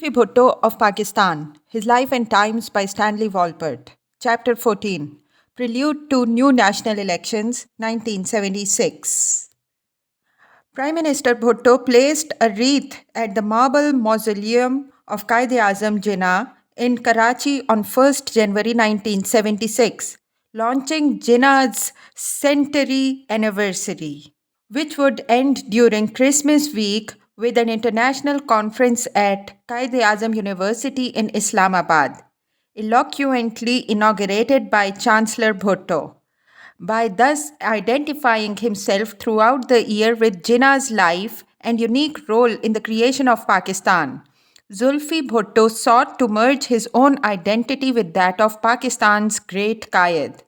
Zulfi Bhutto of Pakistan, His Life and Times by Stanley Wolpert. Chapter 14, Prelude to New National Elections, 1976. Prime Minister Bhutto placed a wreath at the marble mausoleum of Quaid-e-Azam Jinnah in Karachi on 1st January 1976, launching Jinnah's centenary anniversary, which would end during Christmas week with an international conference at Quaid-e-Azam University in Islamabad, eloquently inaugurated by Chancellor Bhutto. By thus identifying himself throughout the year with Jinnah's life and unique role in the creation of Pakistan, Zulfi Bhutto sought to merge his own identity with that of Pakistan's great Qaid,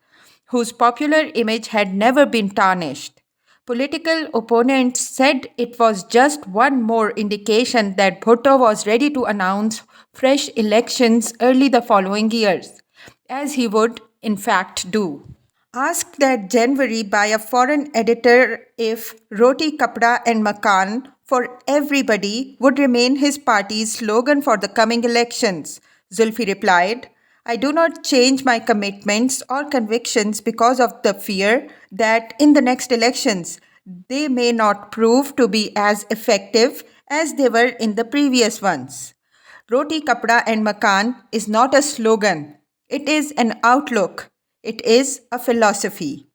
whose popular image had never been tarnished. Political opponents said it was just one more indication that Bhutto was ready to announce fresh elections early the following years, as he would, in fact, do. Asked that January by a foreign editor if Roti Kapda and Makan for everybody would remain his party's slogan for the coming elections, Zulfi replied, I do not change my commitments or convictions because of the fear that in the next elections they may not prove to be as effective as they were in the previous ones. Roti Kapda and Makan is not a slogan, it is an outlook. It is a philosophy.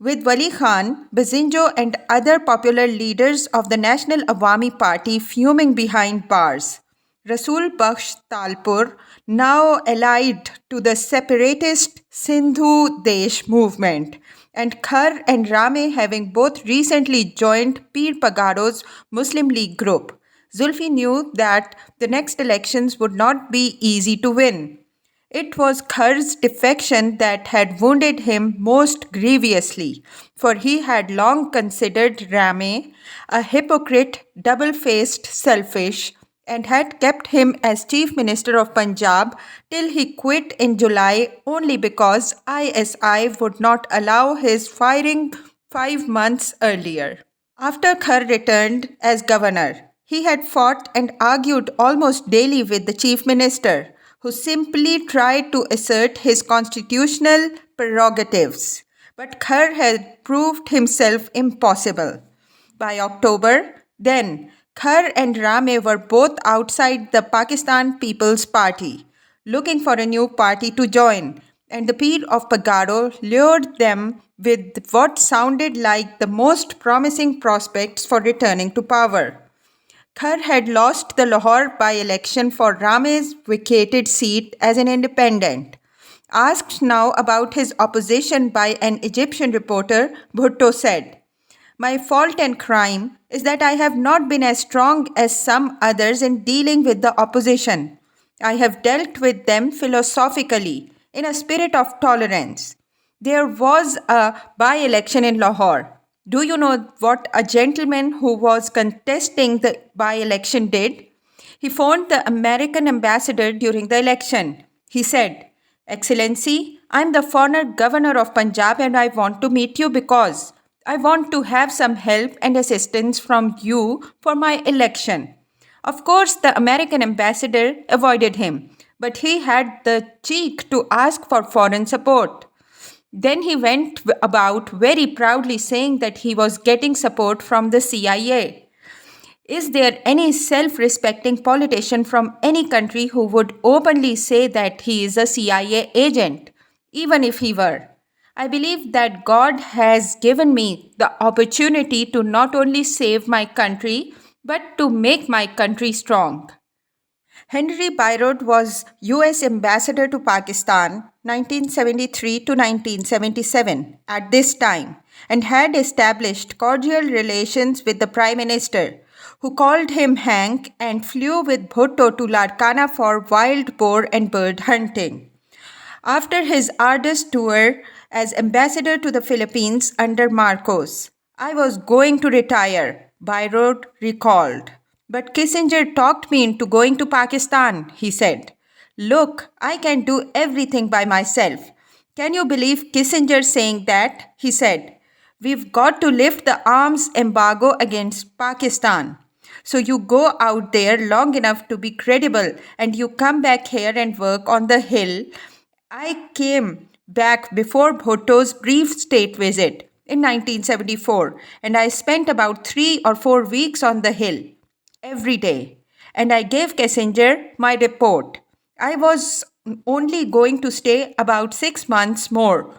With Wali Khan, Bazinjo and other popular leaders of the National Awami Party fuming behind bars, Rasul Bakhsh Talpur, now allied to the separatist Sindhu Desh movement, and Khar and Rame having both recently joined Pir Pagaro's Muslim League group, Zulfi knew that the next elections would not be easy to win. It was Khar's defection that had wounded him most grievously, for he had long considered Rame a hypocrite, double-faced, selfish, and had kept him as Chief Minister of Punjab till he quit in July only because ISI would not allow his firing 5 months earlier. After Khar returned as governor, he had fought and argued almost daily with the Chief Minister, who simply tried to assert his constitutional prerogatives. But Khar had proved himself impossible. By October, then, Khar and Rame were both outside the Pakistan People's Party, looking for a new party to join, and the Pir of Pagaro lured them with what sounded like the most promising prospects for returning to power. Khar had lost the Lahore by-election for Rame's vacated seat as an independent. Asked now about his opposition by an Egyptian reporter, Bhutto said, My fault and crime is that I have not been as strong as some others in dealing with the opposition. I have dealt with them philosophically, in a spirit of tolerance. There was a by-election in Lahore. Do you know what a gentleman who was contesting the by-election did? He phoned the American ambassador during the election. He said, Excellency, I am the former governor of Punjab and I want to meet you because I want to have some help and assistance from you for my election. Of course, the American ambassador avoided him, but he had the cheek to ask for foreign support. Then he went about very proudly saying that he was getting support from the CIA. Is there any self-respecting politician from any country who would openly say that he is a CIA agent, even if he were? I believe that God has given me the opportunity to not only save my country, but to make my country strong. Henry Byrod was US Ambassador to Pakistan 1973 to 1977 at this time and had established cordial relations with the Prime Minister, who called him Hank and flew with Bhutto to Larkana for wild boar and bird hunting. After his arduous tour as ambassador to the Philippines under Marcos, I was going to retire, Byrod recalled. But Kissinger talked me into going to Pakistan, he said. Look, I can do everything by myself. Can you believe Kissinger saying that? He said. We've got to lift the arms embargo against Pakistan. So you go out there long enough to be credible and you come back here and work on the Hill. I came back before Bhutto's brief state visit in 1974 and I spent about 3 or 4 weeks on the Hill every day. And I gave Kissinger my report. I was only going to stay about 6 months more.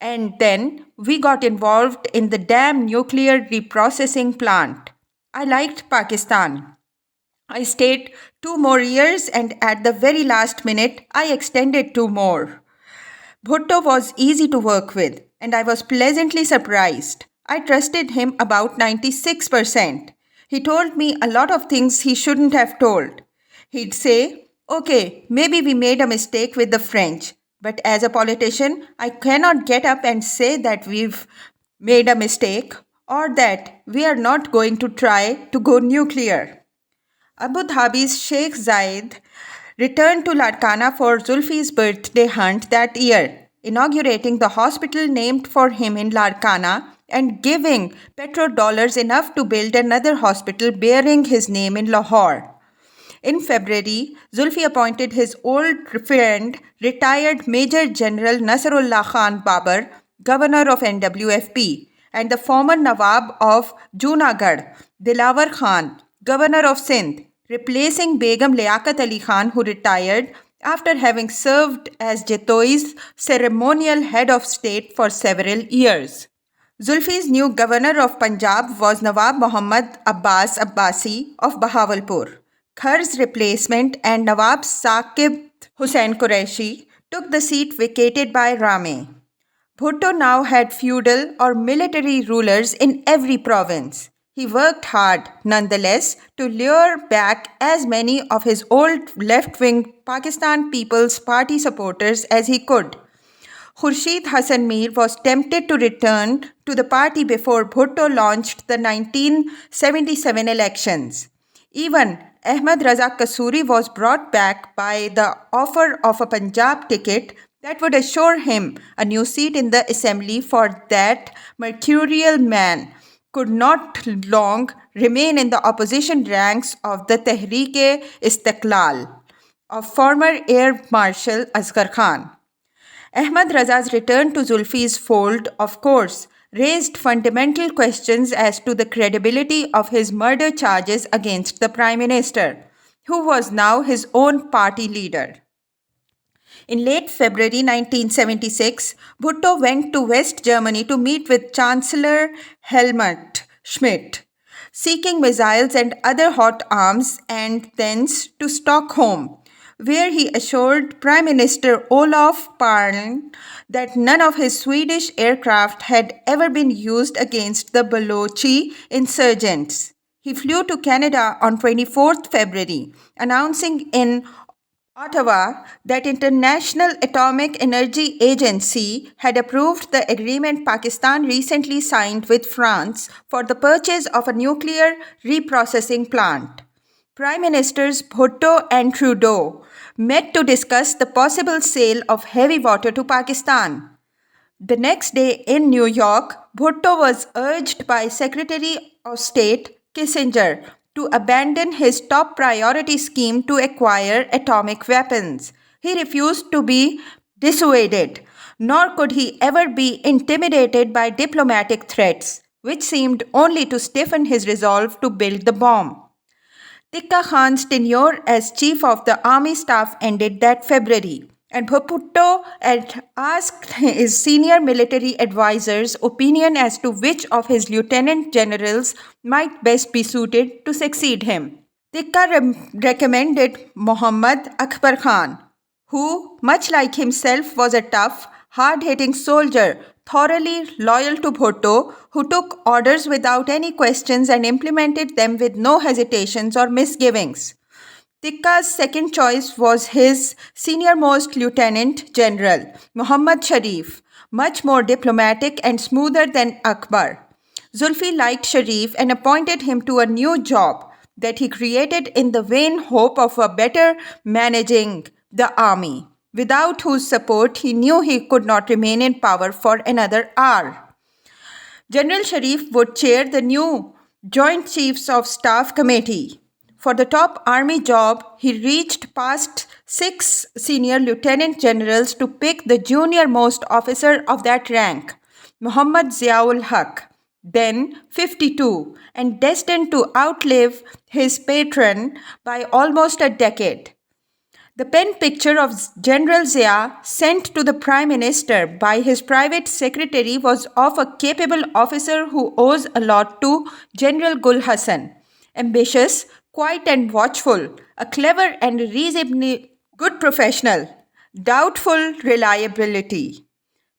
And then we got involved in the damn nuclear reprocessing plant. I liked Pakistan. I stayed 2 more years and at the very last minute I extended 2 more. Bhutto was easy to work with and I was pleasantly surprised. I trusted him about 96%. He told me a lot of things he shouldn't have told. He'd say, okay, maybe we made a mistake with the French, but as a politician, I cannot get up and say that we've made a mistake or that we are not going to try to go nuclear. Abu Dhabi's Sheikh Zayed returned to Larkana for Zulfi's birthday hunt that year, inaugurating the hospital named for him in Larkana and giving petrodollars enough to build another hospital bearing his name in Lahore. In February, Zulfi appointed his old friend, retired Major General Nasrullah Khan Babar, governor of NWFP, and the former Nawab of Junagadh, Dilawar Khan, governor of Sindh, replacing Begum Liaquat Ali Khan, who retired after having served as Jetoi's ceremonial head of state for several years. Zulfi's new governor of Punjab was Nawab Muhammad Abbas Abbasi of Bahawalpur. Khar's replacement and Nawab Saqib Hussain Qureshi took the seat vacated by Rame. Bhutto now had feudal or military rulers in every province. He worked hard, nonetheless, to lure back as many of his old left-wing Pakistan People's Party supporters as he could. Khurshid Hassan Mir was tempted to return to the party before Bhutto launched the 1977 elections. Even Ahmad Raza Kasuri was brought back by the offer of a Punjab ticket that would assure him a new seat in the assembly, for that mercurial man could not long remain in the opposition ranks of the Tehreek-e-Istiqlal of former Air Marshal Asghar Khan. Ahmad Raza's return to Zulfi's fold, of course, raised fundamental questions as to the credibility of his murder charges against the Prime Minister, who was now his own party leader. In late February 1976, Bhutto went to West Germany to meet with Chancellor Helmut Schmidt, seeking missiles and other hot arms, and thence to Stockholm, where he assured Prime Minister Olof Palme that none of his Swedish aircraft had ever been used against the Balochi insurgents. He flew to Canada on 24th February, announcing in Ottawa that International Atomic Energy Agency had approved the agreement Pakistan recently signed with France for the purchase of a nuclear reprocessing plant. Prime Ministers Bhutto and Trudeau met to discuss the possible sale of heavy water to Pakistan. The next day in New York, Bhutto was urged by Secretary of State Kissinger to abandon his top priority scheme to acquire atomic weapons. He refused to be dissuaded, nor could he ever be intimidated by diplomatic threats, which seemed only to stiffen his resolve to build the bomb. Tikka Khan's tenure as chief of the army staff ended that February, and Bhutto had asked his senior military advisor's opinion as to which of his lieutenant generals might best be suited to succeed him. Tikka recommended Muhammad Akbar Khan, who, much like himself, was a tough, hard-hitting soldier, thoroughly loyal to Bhutto, who took orders without any questions and implemented them with no hesitations or misgivings. Tikka's second choice was his senior-most lieutenant general, Muhammad Sharif, much more diplomatic and smoother than Akbar. Zulfi liked Sharif and appointed him to a new job that he created in the vain hope of a better managing the army, without whose support he knew he could not remain in power for another hour. General Sharif would chair the new Joint Chiefs of Staff Committee. For the top army job, he reached past 6 senior lieutenant generals to pick the junior most officer of that rank, Muhammad Ziaul Haq, then 52, and destined to outlive his patron by almost a decade. The pen picture of General Zia sent to the Prime Minister by his private secretary was of a capable officer who owes a lot to General Gul Hassan. Ambitious, quiet and watchful, a clever and reasonably good professional, doubtful reliability.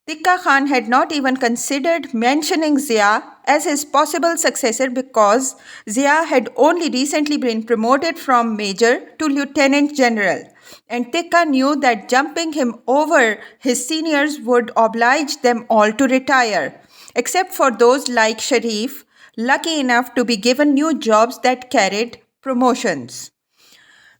Tikka Khan had not even considered mentioning Zia as his possible successor because Zia had only recently been promoted from major to lieutenant general, and Tikka knew that jumping him over his seniors would oblige them all to retire, except for those like Sharif, lucky enough to be given new jobs that carried promotions.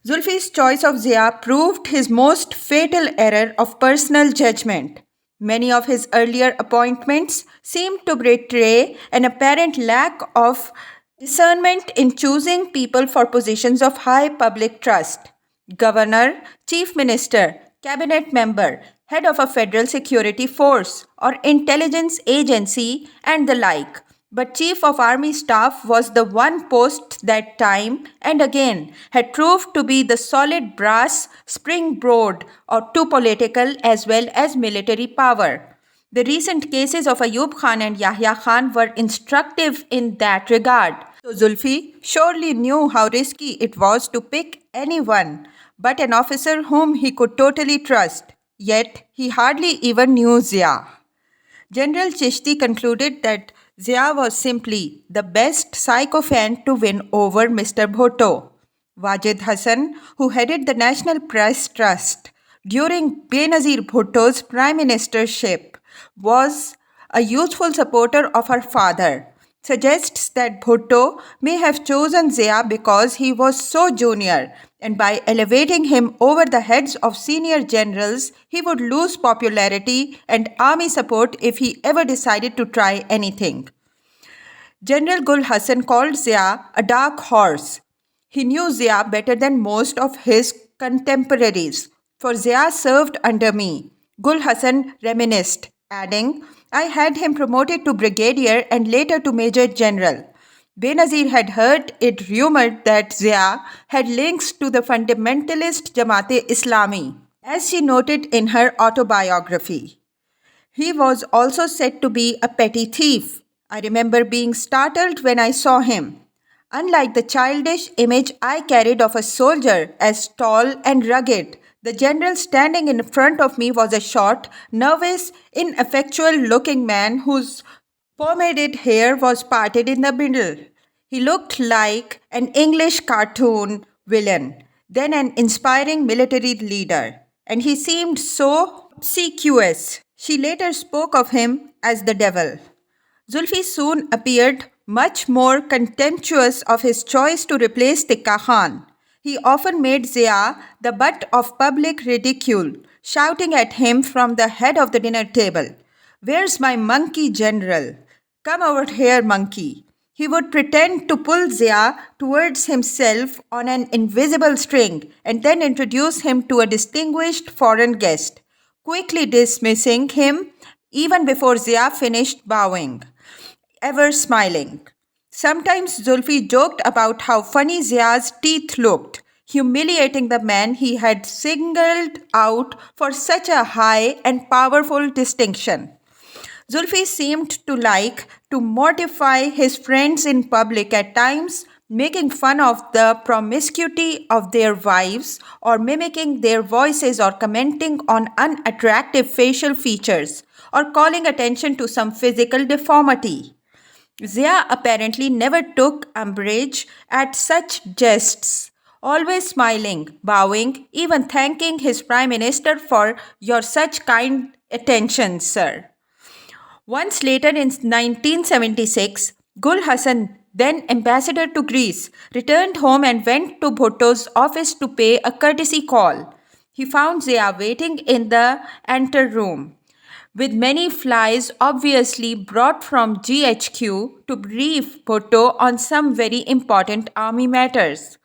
Zulfi's choice of Zia proved his most fatal error of personal judgment. Many of his earlier appointments seemed to betray an apparent lack of discernment in choosing people for positions of high public trust. Governor, chief minister, cabinet member, head of a federal security force or intelligence agency, and the like. But Chief of Army Staff was the one post that time and again had proved to be the solid brass springboard or to political as well as military power. The recent cases of Ayub Khan and Yahya Khan were instructive in that regard. So Zulfi surely knew how risky it was to pick anyone but an officer whom he could totally trust. Yet he hardly even knew Zia. General Chishti concluded that Zia was simply the best sycophant to win over Mr. Bhutto. Wajid Hassan, who headed the National Press Trust during Benazir Bhutto's prime ministership, was a youthful supporter of her father, suggests that Bhutto may have chosen Zia because he was so junior, and by elevating him over the heads of senior generals, he would lose popularity and army support if he ever decided to try anything. General Gul Hassan called Zia a dark horse. He knew Zia better than most of his contemporaries, for Zia served under me. Gul Hassan reminisced, adding, I had him promoted to brigadier and later to major general. Benazir had heard it rumored that Zia had links to the fundamentalist Jamaat-e-Islami, as she noted in her autobiography. He was also said to be a petty thief. I remember being startled when I saw him. Unlike the childish image I carried of a soldier as tall and rugged, the general standing in front of me was a short, nervous, ineffectual-looking man whose pomaded hair was parted in the middle. He looked like an English cartoon villain, then an inspiring military leader, and he seemed so obsequious. She later spoke of him as the devil. Zulfi soon appeared much more contemptuous of his choice to replace Tikka Khan. He often made Zia the butt of public ridicule, shouting at him from the head of the dinner table, Where's my monkey general? Come over here, monkey. He would pretend to pull Zia towards himself on an invisible string and then introduce him to a distinguished foreign guest, quickly dismissing him even before Zia finished bowing, ever smiling. Sometimes Zulfi joked about how funny Zia's teeth looked, humiliating the man he had singled out for such a high and powerful distinction. Zulfi seemed to like to mortify his friends in public at times, making fun of the promiscuity of their wives or mimicking their voices or commenting on unattractive facial features or calling attention to some physical deformity. Zia apparently never took umbrage at such jests, always smiling, bowing, even thanking his prime minister for your such kind attention, sir. Once later in 1976, Gul Hassan, then ambassador to Greece, returned home and went to Bhutto's office to pay a courtesy call. He found Zia waiting in the anteroom. with many flies obviously brought from GHQ to brief Bhutto on some very important army matters.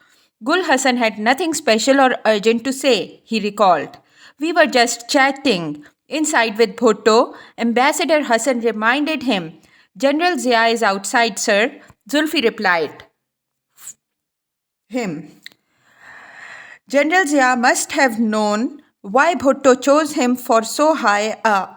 Gul Hassan had nothing special or urgent to say, he recalled. We were just chatting. Inside with Bhutto, Ambassador Hassan reminded him, General Zia is outside, sir. Zulfi replied him. General Zia must have known why Bhutto chose him for so high a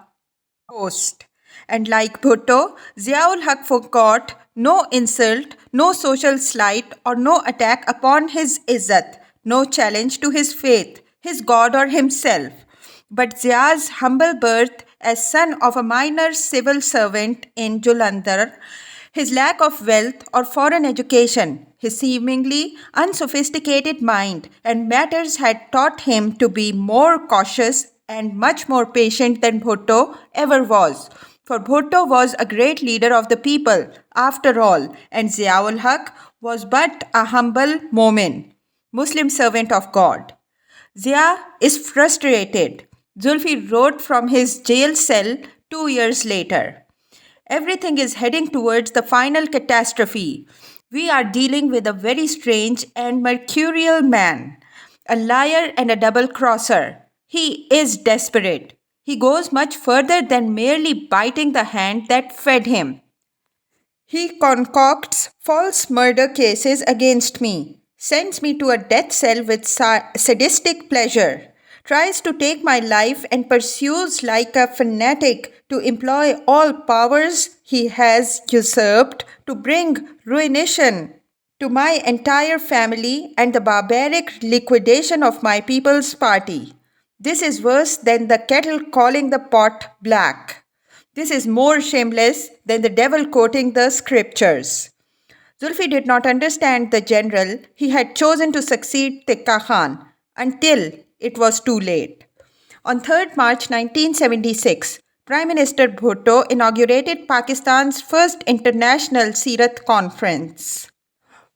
post. And like Bhutto, Ziaul Haq forgot no insult, no social slight, or no attack upon his izzat, no challenge to his faith, his God, or himself. But Zia's humble birth as son of a minor civil servant in Jalandhar, his lack of wealth or foreign education, his seemingly unsophisticated mind and matters had taught him to be more cautious and much more patient than Bhutto ever was. For Bhutto was a great leader of the people, after all, and Ziaul Haq was but a humble Momin, Muslim servant of God. Zia is frustrated, Zulfi wrote from his jail cell 2 years later. Everything is heading towards the final catastrophe. We are dealing with a very strange and mercurial man, a liar and a double crosser. He is desperate. He goes much further than merely biting the hand that fed him. He concocts false murder cases against me, sends me to a death cell with sadistic pleasure, tries to take my life and pursues like a fanatic to employ all powers he has usurped to bring ruination to my entire family and the barbaric liquidation of my people's party. This is worse than the kettle calling the pot black. This is more shameless than the devil quoting the scriptures. Zulfi did not understand the general he had chosen to succeed Tikka Khan until it was too late. On 3rd March 1976, Prime Minister Bhutto inaugurated Pakistan's first international Seerat conference,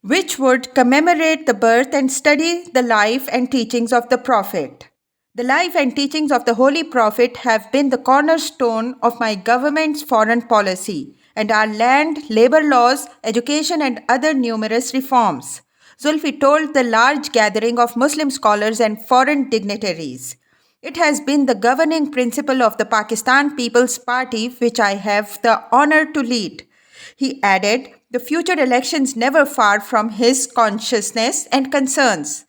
which would commemorate the birth and study the life and teachings of the Prophet. The life and teachings of the Holy Prophet have been the cornerstone of my government's foreign policy and our land, labor laws, education, and other numerous reforms, Zulfi told the large gathering of Muslim scholars and foreign dignitaries. It has been the governing principle of the Pakistan People's Party which I have the honor to lead. He added, the future elections never far from his consciousness and concerns.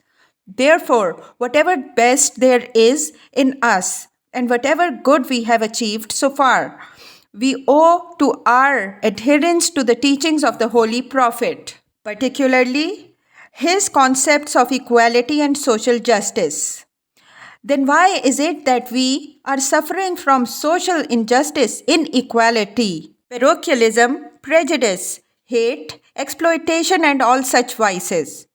Therefore, whatever best there is in us and whatever good we have achieved so far, we owe to our adherence to the teachings of the Holy Prophet, particularly his concepts of equality and social justice. Then why is it that we are suffering from social injustice, inequality, parochialism, prejudice, hate, exploitation, and all such vices?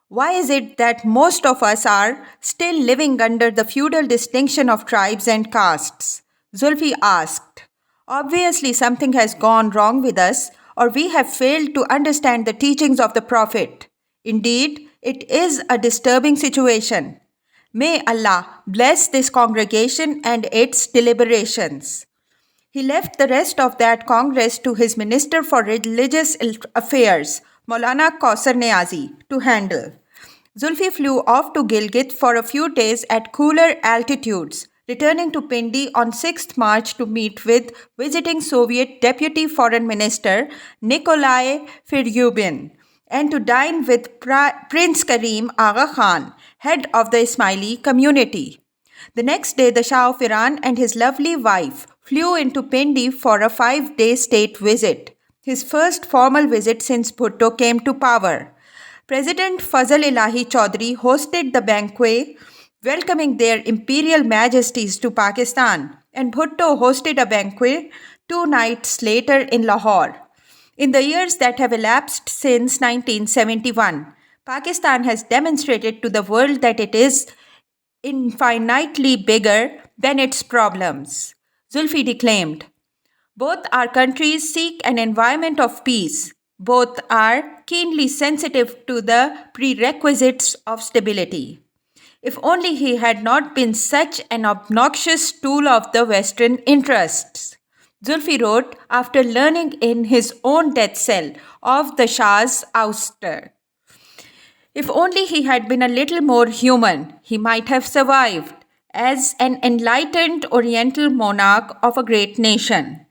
Why is it that most of us are still living under the feudal distinction of tribes and castes? Zulfi asked. Obviously, something has gone wrong with us, or we have failed to understand the teachings of the Prophet. Indeed, it is a disturbing situation. May Allah bless this congregation and its deliberations. He left the rest of that congress to his Minister for Religious Affairs, Maulana Kausar Niazi, to handle. Zulfi flew off to Gilgit for a few days at cooler altitudes, returning to Pindi on 6th March to meet with visiting Soviet Deputy Foreign Minister Nikolai Firyubin and to dine with Prince Karim Aga Khan, head of the Ismaili community. The next day, the Shah of Iran and his lovely wife flew into Pindi for a 5-day state visit, his first formal visit since Bhutto came to power. President Fazl Ilahi Chaudhry hosted the banquet, welcoming their imperial majesties to Pakistan, and Bhutto hosted a banquet 2 nights later in Lahore. In the years that have elapsed since 1971, Pakistan has demonstrated to the world that it is infinitely bigger than its problems. Zulfi declaimed, both our countries seek an environment of peace. Both are keenly sensitive to the prerequisites of stability. If only he had not been such an obnoxious tool of the Western interests. Zulfi wrote after learning in his own death cell of the Shah's ouster. If only he had been a little more human, he might have survived as an enlightened Oriental monarch of a great nation.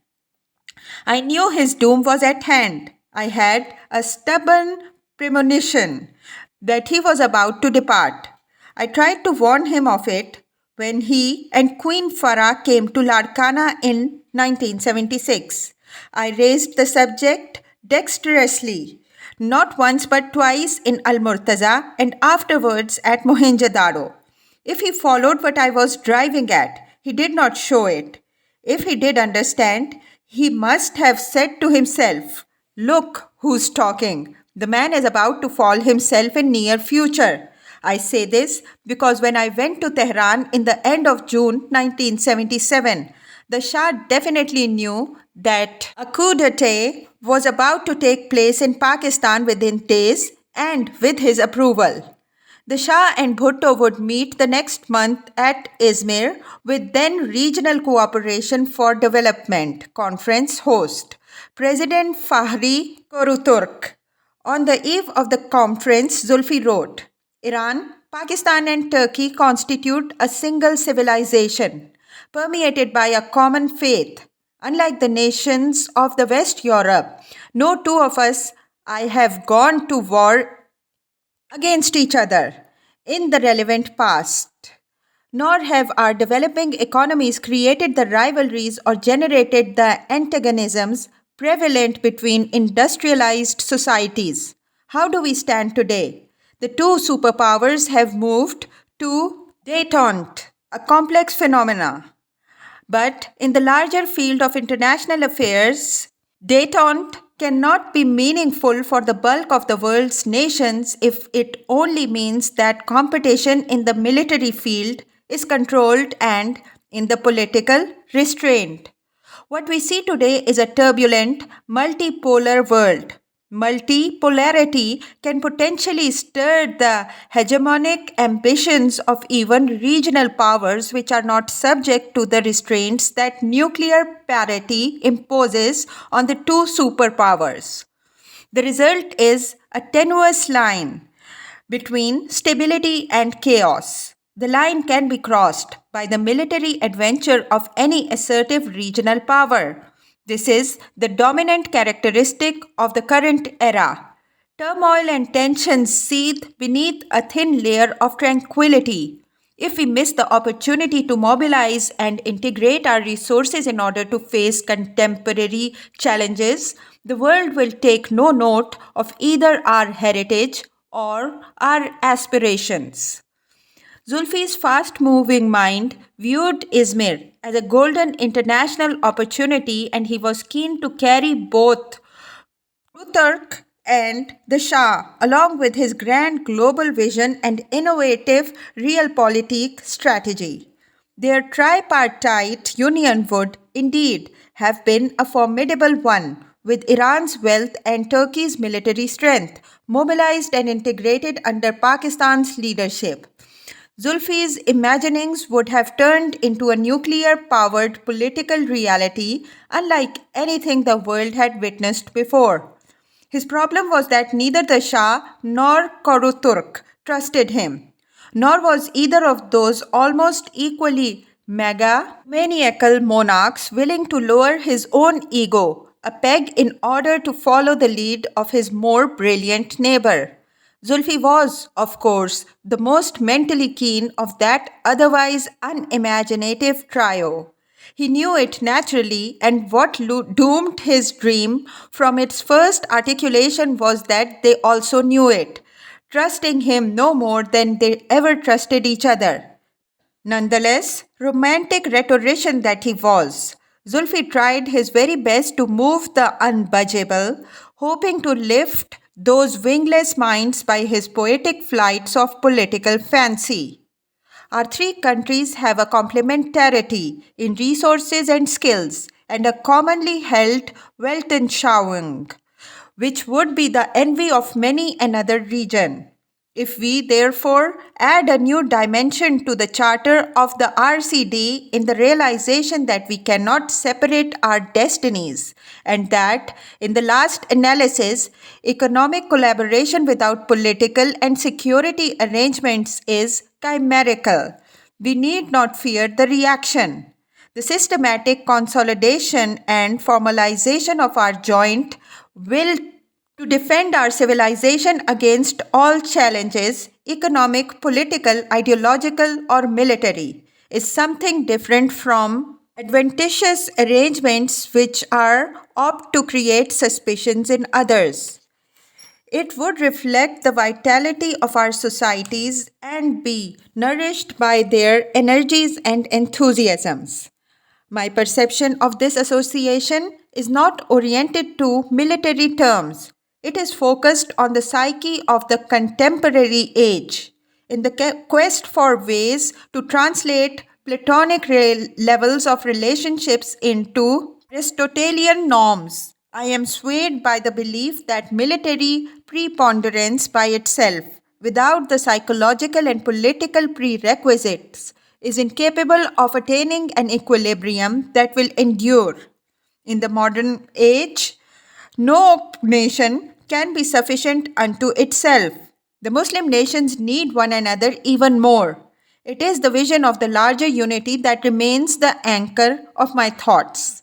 I knew his doom was at hand. I had a stubborn premonition that he was about to depart. I tried to warn him of it when he and Queen Farah came to Larkana in 1976. I raised the subject dexterously, not once but twice in Al Murtaza and afterwards at Mohenjo-daro. If he followed what I was driving at, he did not show it. If he did understand, he must have said to himself, "Look who's talking. The man is about to fall himself in near future." I say this because when I went to Tehran in the end of June 1977, the Shah definitely knew that a coup d'etat was about to take place in Pakistan within days and with his approval. The Shah and Bhutto would meet the next month at Izmir with then Regional Cooperation for Development Conference host, President Fahri Koruturk. On the eve of the conference, Zulfi wrote, Iran, Pakistan and Turkey constitute a single civilization, permeated by a common faith. Unlike the nations of the West Europe, no two of us I have gone to war against each other in the relevant past, nor have our developing economies created the rivalries or generated the antagonisms prevalent between industrialized societies. How do we stand today? The two superpowers have moved to détente, a complex phenomena. But in the larger field of international affairs, détente cannot be meaningful for the bulk of the world's nations if it only means that competition in the military field is controlled and, in the political, restrained. What we see today is a turbulent, multipolar world. Multipolarity can potentially stir the hegemonic ambitions of even regional powers which are not subject to the restraints that nuclear parity imposes on the two superpowers. The result is a tenuous line between stability and chaos. The line can be crossed by the military adventure of any assertive regional power. This is the dominant characteristic of the current era. Turmoil and tensions seethe beneath a thin layer of tranquility. If we miss the opportunity to mobilize and integrate our resources in order to face contemporary challenges, the world will take no note of either our heritage or our aspirations. Zulfi's fast moving mind viewed Izmir as a golden international opportunity and he was keen to carry both Ruturk and the Shah along with his grand global vision and innovative realpolitik strategy. Their tripartite union would, indeed, have been a formidable one, with Iran's wealth and Turkey's military strength mobilized and integrated under Pakistan's leadership. Zulfi's imaginings would have turned into a nuclear powered political reality unlike anything the world had witnessed before. His problem was that neither the Shah nor Koruturk trusted him, nor was either of those almost equally megalomaniacal monarchs willing to lower his own ego a peg in order to follow the lead of his more brilliant neighbor. Zulfi was, of course, the most mentally keen of that otherwise unimaginative trio. He knew it naturally, and what doomed his dream from its first articulation was that they also knew it, trusting him no more than they ever trusted each other. Nonetheless, romantic rhetorician that he was, Zulfi tried his very best to move the unbudgeable, hoping to lift those wingless minds by his poetic flights of political fancy. Our three countries have a complementarity in resources and skills and a commonly held Weltanschauung, which would be the envy of many another region. If we therefore add a new dimension to the charter of the RCD in the realization that we cannot separate our destinies and that, in the last analysis, economic collaboration without political and security arrangements is chimerical, we need not fear the reaction. The systematic consolidation and formalization of our joint will to defend our civilization against all challenges, economic, political, ideological, or military, is something different from adventitious arrangements which are apt to create suspicions in others. It would reflect the vitality of our societies and be nourished by their energies and enthusiasms. My perception of this association is not oriented to military terms. It is focused on the psyche of the contemporary age. In the quest for ways to translate Platonic levels of relationships into Aristotelian norms, I am swayed by the belief that military preponderance by itself, without the psychological and political prerequisites, is incapable of attaining an equilibrium that will endure. In the modern age, no nation can be sufficient unto itself. The Muslim nations need one another even more. It is the vision of the larger unity that remains the anchor of my thoughts.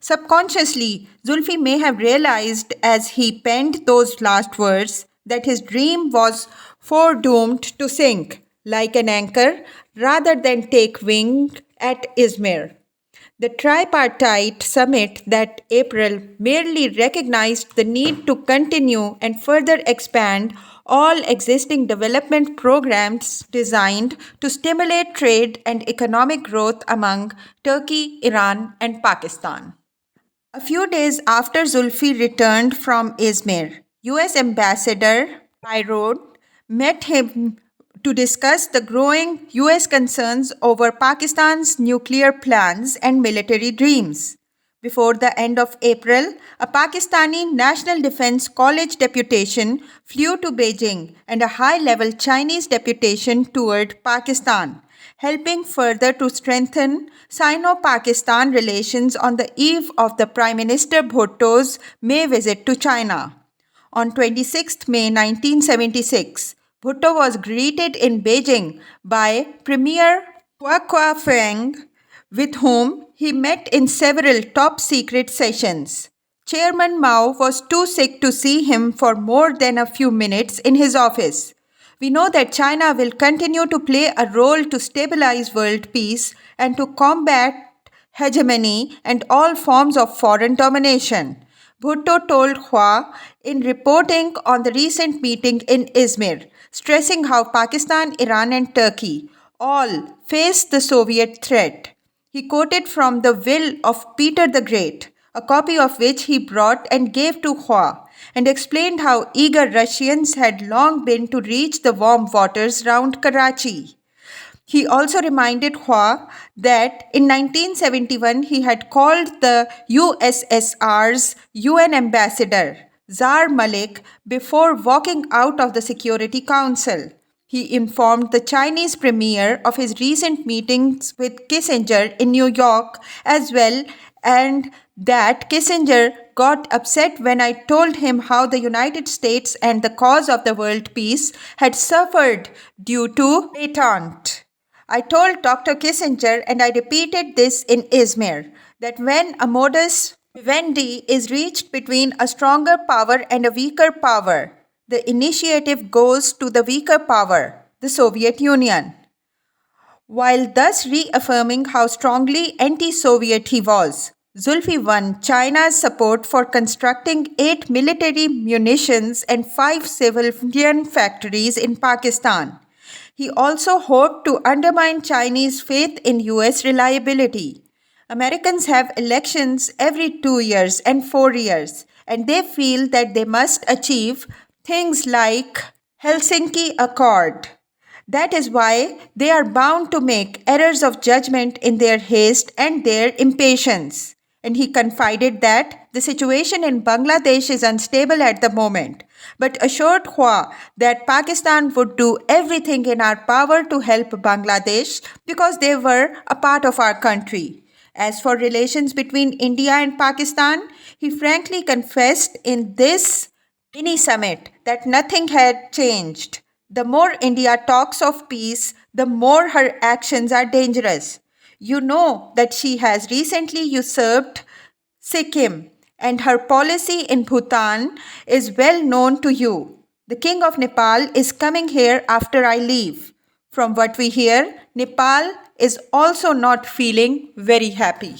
Subconsciously, Zulfi may have realized as he penned those last words that his dream was foredoomed to sink like an anchor rather than take wing at Izmir. The tripartite summit that April merely recognized the need to continue and further expand all existing development programs designed to stimulate trade and economic growth among Turkey, Iran, and Pakistan. A few days after Zulfi returned from Izmir, US Ambassador Tyrone met him to discuss the growing US concerns over Pakistan's nuclear plans and military dreams. Before the end of April, a Pakistani National Defense College deputation flew to Beijing and a high-level Chinese deputation toured Pakistan, helping further to strengthen Sino-Pakistan relations on the eve of the Prime Minister Bhutto's May visit to China. On 26 May 1976, Bhutto was greeted in Beijing by Premier Hua Feng, with whom he met in several top-secret sessions. Chairman Mao was too sick to see him for more than a few minutes in his office. We know that China will continue to play a role to stabilize world peace and to combat hegemony and all forms of foreign domination, Bhutto told Hua in reporting on the recent meeting in Izmir, stressing how Pakistan, Iran, and Turkey all face the Soviet threat. He quoted from the will of Peter the Great, a copy of which he brought and gave to Hua, and explained how eager Russians had long been to reach the warm waters round Karachi. He also reminded Hua that in 1971 he had called the USSR's UN ambassador, Tsar Malik, before walking out of the Security Council. He informed the Chinese premier of his recent meetings with Kissinger in New York as well, and that Kissinger got upset when I told him how the United States and the cause of the world peace had suffered due to détente. I told Dr. Kissinger, and I repeated this in Izmir, that when a modus vivendi is reached between a stronger power and a weaker power, the initiative goes to the weaker power, the Soviet Union. While thus reaffirming how strongly anti-Soviet he was, Zulfi won China's support for constructing 8 military munitions and 5 civilian factories in Pakistan. He also hoped to undermine Chinese faith in US reliability. Americans have elections every 2 years and 4 years, and they feel that they must achieve things like Helsinki Accord. That is why they are bound to make errors of judgment in their haste and their impatience. And he confided that the situation in Bangladesh is unstable at the moment. but assured Hua that Pakistan would do everything in our power to help Bangladesh because they were a part of our country. As for relations between India and Pakistan, he frankly confessed in this mini summit that nothing had changed. The more India talks of peace, the more her actions are dangerous. You know that she has recently usurped Sikkim, and her policy in Bhutan is well known to you. The King of Nepal is coming here after I leave. From what we hear, Nepal is also not feeling very happy.